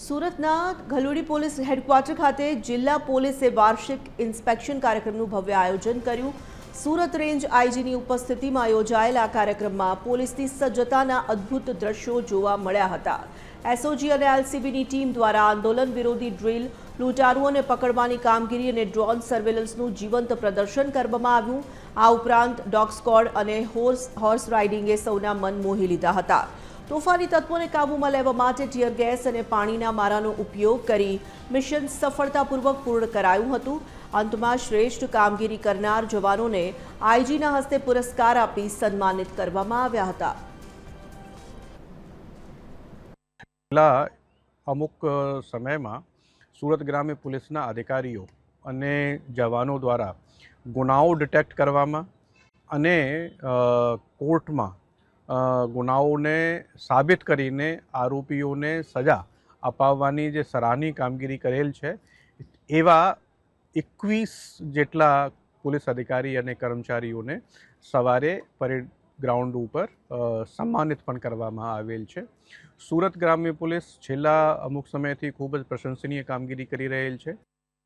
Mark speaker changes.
Speaker 1: સુરતના ઘલોડી police headquarter ખાતે જિલ્લા પોલીસે વાર્ષિક ઇન્સ્પેક્શન કાર્યક્રમનું ભવ્ય આયોજન કર્યું। સુરત રેન્જ આઈજીની ઉપસ્થિતિમાં યોજાયેલા કાર્યક્રમમાં પોલીસની સજ્જતાના અદ્ભુત દ્રશ્યો જોવા મળ્યા હતા। એસઓજી અને એલસીબીની ટીમ દ્વારા આંદોલન વિરોધી ડ્રીલ, લૂંટારુઓને પકડવાની કામગીરી અને ડ્રોન સર્વેલન્સનું જીવંત પ્રદર્શન કરવામાં આવ્યું। આ ઉપરાંત ડોગ સ્ક્વોડ અને હોર્સ રાઇડિંગે સૌના મન મોહી લીધા હતા। તોફાની તત્વોને કાબૂમાં લેવા માટે ટીયર ગેસ અને પાણીના મારાનો ઉપયોગ કરી મિશન સફળતાપૂર્વક પૂર્ણ કરાયું હતું। અંતમાં શ્રેષ્ઠ કામગીરી કરનાર જવાનોને આઈજીના હસ્તે પુરસ્કાર આપી સન્માનિત કરવામાં આવ્યા હતા।
Speaker 2: છેલ્લા અમુક સમયમાં સુરત ગ્રામ્ય પોલીસના અધિકારીઓ અને જવાનો દ્વારા ગુનાઓ ડિટેક્ટ કરવામાં અને કોર્ટમાં ગુનાઓને સાબિત કરીને આરોપીઓને સજા અપાવવાની જે સરાહનીય કામગીરી કરેલ છે, એવા 21 જેટલા પોલીસ અધિકારી અને કર્મચારીઓને સવારે પરેડ ગ્રાઉન્ડ ઉપર સન્માનિત પણ કરવામાં આવેલ છે। સુરત ગ્રામ્ય પોલીસ છેલ્લા અમુક સમયથી ખૂબ જ પ્રશંસનીય કામગીરી કરી રહેલ છે।